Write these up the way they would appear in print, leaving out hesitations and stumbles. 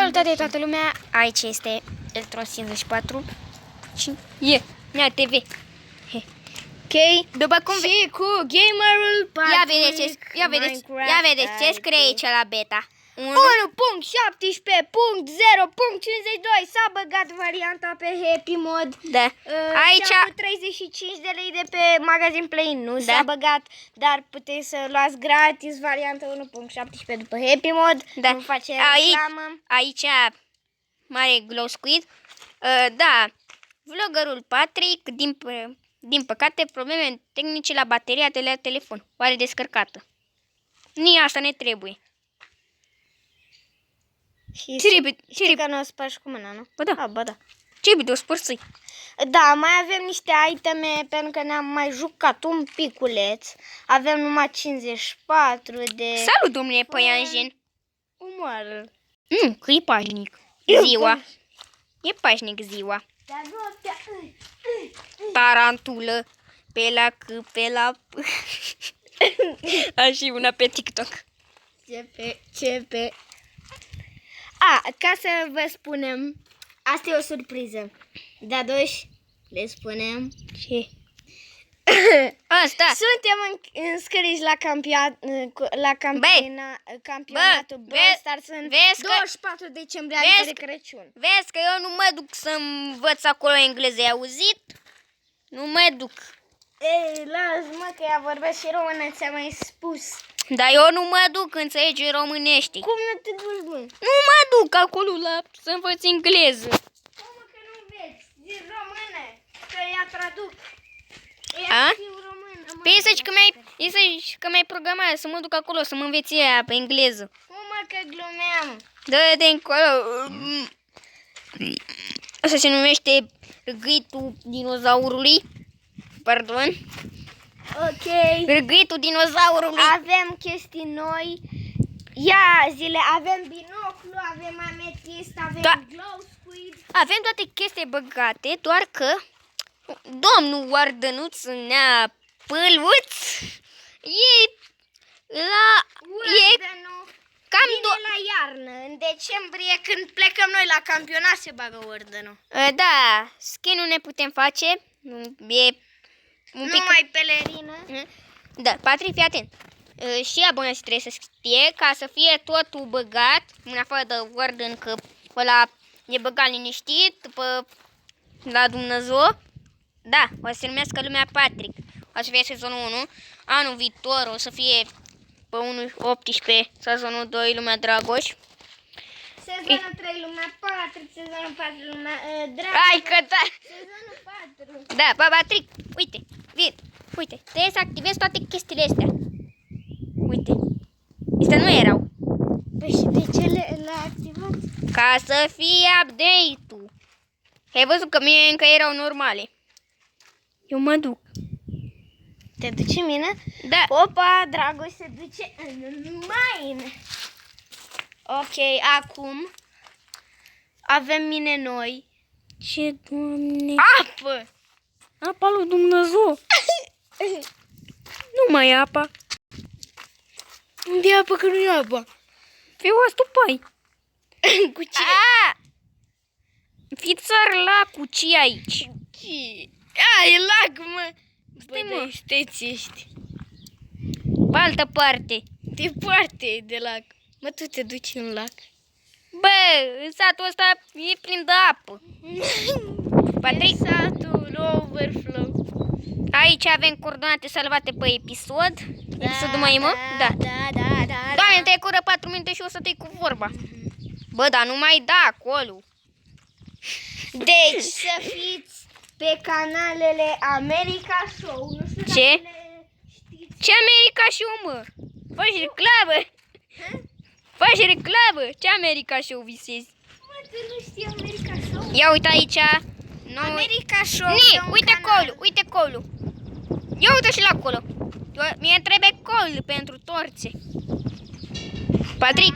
Salutare toată lumea, aici este Eltron 54. Nea TV. Ok, După cum și cu gamerul ia vedeți ce scrie aici la beta. 1.17.0.52 s-a băgat varianta pe Happy Mod. Da. Aici 35 de lei de pe magazin Play nu s-a băgat, dar puteți să luați gratis varianta 1.17 după Happy Mod. Da. Nu face reclamă. Aici mare glow squid. Da. Vloggerul Patrick, din păcate, probleme tehnice la bateria de la telefon. Oare descărcată? Nici asta ne trebuie. Și știi că nu o spargi cu mâna, nu? Bă, da. Bă, da. Ce bine, o spărțui. Da, mai avem niște iteme pentru că ne-am mai jucat un piculeț. Avem numai 54 de... Salut, domnule Păianjen. Umoară. Nu, că e pașnic. Ziua. E pașnic ziua. Dar noaptea... Tarantulă. Pe la C, pe la P. A, și una pe TikTok. CP. Ca să vă spunem, asta e o surpriză. De-a doși, le spunem. Ce? Asta. Suntem înscriși la campionatul Brawl Stars în 24 decembrie, adică de Crăciun. Vezi că eu nu mă duc să învăț acolo engleză, ai auzit? Nu mă duc. Ei, las-mă că ea vorbesc și română, ți-am mai spus. Dar eu nu mă duc, înțelegi românești. Cum nu te duci, bă? Nu mă duc acolo să învăț engleză. Cum că nu vezi? Zi română, că ea traduc. Păi să-și că mi-ai programat să mă duc acolo să mă înveți ea pe engleză. Cum că glumeam? Dă-te încolo. Asta se numește râgâitul dinozaurului. Pardon. Ok. Râgâitul dinozaurului. Avem chestii noi. Ia zile, avem binoclu, avem ametist, avem glow squid. Avem toate chestii băgate, doar că domnul Oardănuț nea pâlvuț cam la iarnă, în decembrie când plecăm noi la campionat se bagă Oardănul. Da, skin-ul ne putem face. E un pic numai pelerină. Da, Patrick, fii atent. Și abonații trebuie să știe ca să fie totul băgat, în afară de Warden, că ăla e băgat liniștit după la Dumnezeu. Da, o să se numească lumea Patrick. O să fie sezonul 1. Anul viitor o să fie pe 1.18 sezonul 2 lumea Dragoș. Sezonul 3 lumea Patrick, sezonul 4 lumea Dragoș. Hai că da! Sezonul 4. Da, Patrick, uite, uite, trebuie să activezi toate chestiile astea. Uite, astea nu erau. Păi și de ce le-a activat? Ca să fie update-ul. Ai văzut că mie încă erau normale. Eu mă duc. Te duci în mine? Da. Opa, Dragoș se duce în mine. Ok, acum avem mine noi. Ce, Doamne? Apă! Apa lui Dumnezeu. Nu mai e apa. Unde e apă că nu e apă? Fii o stupai. Cu ce? Fii țăr la cu ce aici? E lac, mă! Stai, mă. Ești. Pe altă parte. Departe de lac. Mă, tu te duci în lac. Bă, în satul ăsta e plin de apă. Patrick, satul overflow. Aici avem coordonate salvate pe episod. Episodul mai mă? Da. Doamne, te-ai cură 4 minute și o să te-ai cu vorba. Bă, dar nu mai da acolo. Deci să fiți pe canalele America Show. Nu știu Ce? dacă le știți. Ce America Show, mă? Faci reclamă. Faci reclamă. Ce America Show visezi? Mă, tu nu știi America Show? Ia uite aici. America Show. Uite colul, uite colul. Ia uite și la acolo. Mie trebuie col pentru torțe. Patrick,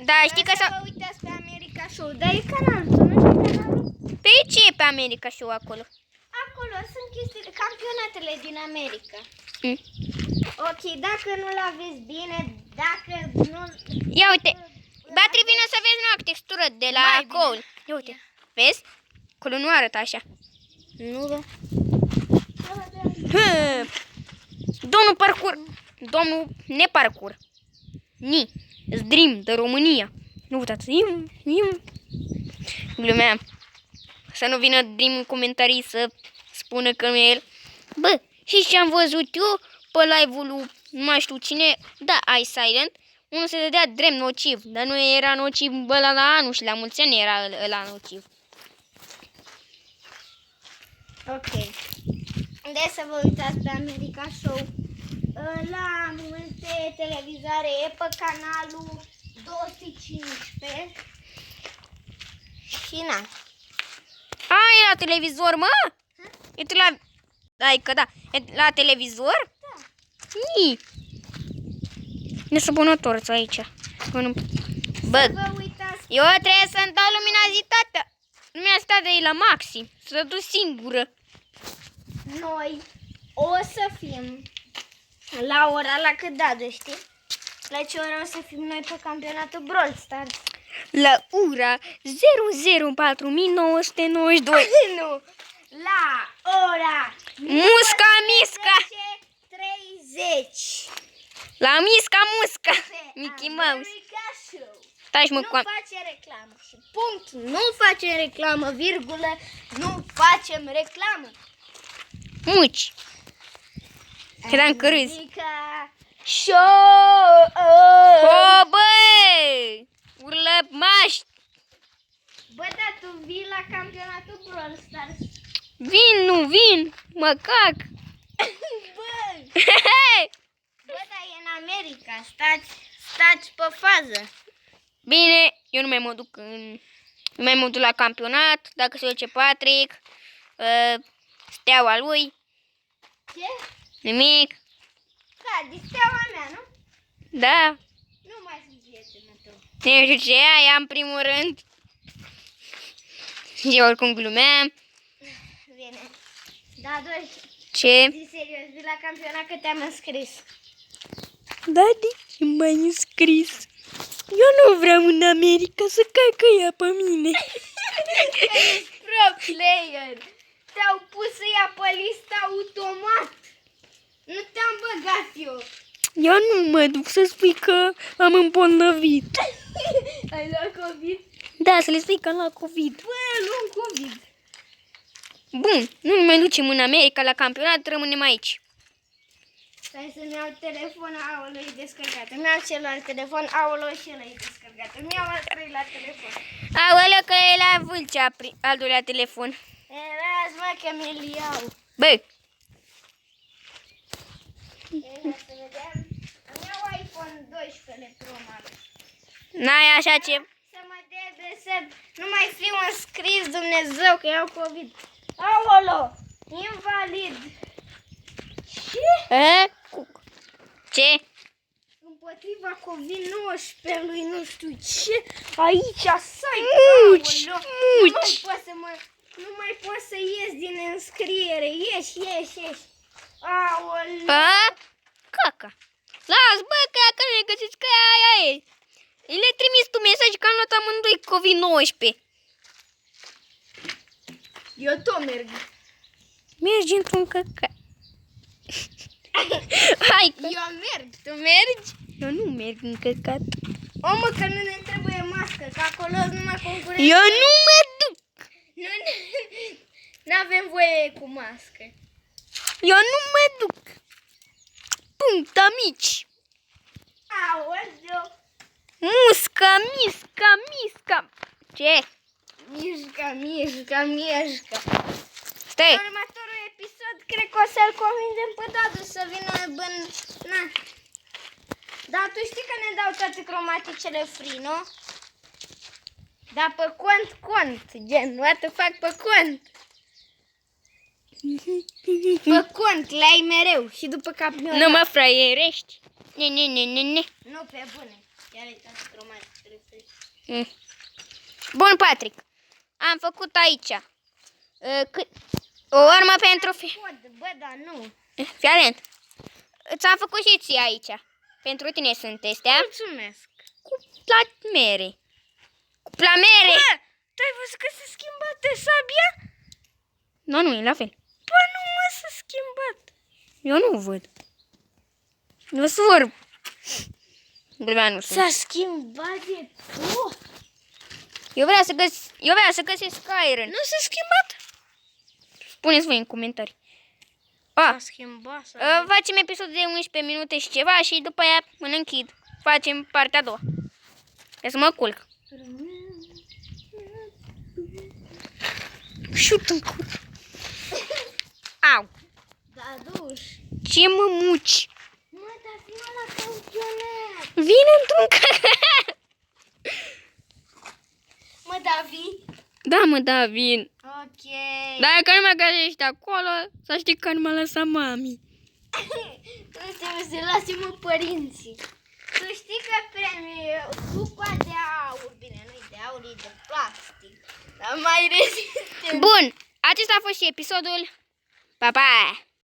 da, știi că să vă uitați pe America Show. Dar e canalul, tu nu știi canalul? Pe ce e pe America Show acolo? Acolo sunt chestiile, campionatele din America. Ok, dacă nu-l aveți bine, dacă nu... Ia uite, Batri, vine să vezi noua textură văd de la Cole. Ia uite, vezi? Acolo nu arată așa. Nu vă. Domnul parcur, domnul neparcur. Dream de România. Nu uitați. Glumeam. Să nu vină Dream în comentarii să spună că nu e el. Bă, și ce am văzut eu pe live-ul lui nu mai știu cine, da, iSilent, unul se dădea drept nociv, dar nu era nociv ăla la anul și la mulți ani era ăla nociv. Ok. De să vă uitați pe America Show la multe televizoare e pe canalul 215 și na. A, e la televizor, mă? E la... Adică da, e la televizor? Da. Ni. Nesăbunătorți aici. Bă, Vă uitați. eu trebuie să-mi dau luminozitatea. Luminozitatea e la maxim. Să duc singură. Noi o să fim la ora la cât dată, știi? La ce ora o să fim noi pe campionatul Brawl Stars? La ora 004992. Nu! La ora Musca misca. 30. La misca musca. Mickey Mouse. America Show. Stai mă Nu cu... face reclamă și punct. Nu facem reclamă, virgulă. Nu facem reclamă. Muci. Că da încă râzi. America Show. O, bă! Urlă maști. Bă, da, tu vii la campionatul Brawl Stars. Vin, nu vin. Mă cac. Bă, bă, da, e în America. Stați pe fază. Bine, eu nu mai mă duc în... Nu mai mă duc la campionat. Dacă se duce Patrick, steaua lui, Ce? nimic. Da, de steaua mea, nu? Da. Nu mai sunt prietenul tău. Nu știu ce aia în primul rând. Eu oricum glumeam. Bine. Da, doi. Ce? Zi serios, vii la campionat că te-am înscris. Da, de ce m-ai înscris? Eu nu vreau în America să cacă ea pe mine. Ești pro player. Te-au pus să ia pe listă automat. Nu te-am băgat eu. Eu nu mă duc să spui că am îmbolnăvit. Ai luat COVID? Da, să le spui că am luat COVID. Bă, luăm COVID. Bun, nu ne mai ducem în America la campionat, rămânem aici. Stai să-mi iau telefonul, aolo, e descărcat. Îmi iau celălalt telefon, aolo, și ăla e descărcat. Îmi iau al treilea telefon. Aoleu că e la Vâlcea, al doilea telefon. E, las, mă, că mi-l iau. Bă, E, ia să vedem. Îmi iau iPhone 12 Pro Max. n-ai așa ce... Să mă dedeseb. Nu mai fiu înscris, Dumnezeu, că iau COVID. Aolo, invalid. Ce? Ce? Împotriva COVID-19-ului, nu știu ce. Aici, site. Muci, muci. Nu mai pot să ies din înscriere. Ieși. Aoleu. Caca. Las, bă, că ea că nu ne găsiți, că aia e. Le trimis tu mesaj că am luat amândoi COVID-19. Eu tot merg. Mergi într-un căcat. Hai că... Eu merg. Tu mergi? Eu nu merg în căcat. Omă, că nu ne trebuie mască, că acolo numai concurență. Eu nu mă duc. Nu avem voie cu mască. Eu nu mă duc. Punct, amici. Aoleu. Misca. Ce? Mișcă. Stai. În următorul episod, cred că o să-l convingem pe Dadu să vină Na. Dar tu știi că ne dau toate cromaticele free, nu? Dar pe cont, gen, what the fuck, pe cont. Pe cont, le-ai mereu și după campionat. Nu mă fraierești. Ne. Nu, pe bune. Chiar ai toate cromaticele free. Bun, Patrick. Am făcut aici. O armă pentru... Bă, da, nu. Fii atent. Ți-am făcut și ție aici. Pentru tine sunt astea. Mulțumesc. La mere. Cu plamere! Bă, tu ai văzut că s-a schimbat de sabia? Nu, e la fel. Bă, nu mă, s-a schimbat. Eu nu văd. Eu sorb. Nu știu. S-a schimbat de tot. Eu vreau să găsesc Iron. Nu s-a schimbat? Spuneți voi în comentarii. S-a schimbat. Facem episodul de 11 minute și ceva și după aia mă închid. Facem partea a doua. Ca să mă culc. Șut în cur. Au. Da, duș. Ce mă muci? Mă, dar vino la campionat. Vine într-un căcat. Mă, da, vii? Da, mă, da, vin. Ok. Dacă nu mă găsești acolo, să știi că nu m-a lăsat mami. Nu trebuie să lase, mă, părinții. Tu știi că premiul cupa de aur, bine, nu-i de aur, e de plastic, dar mai rezistent. Bun, acesta a fost și episodul. Pa, pa!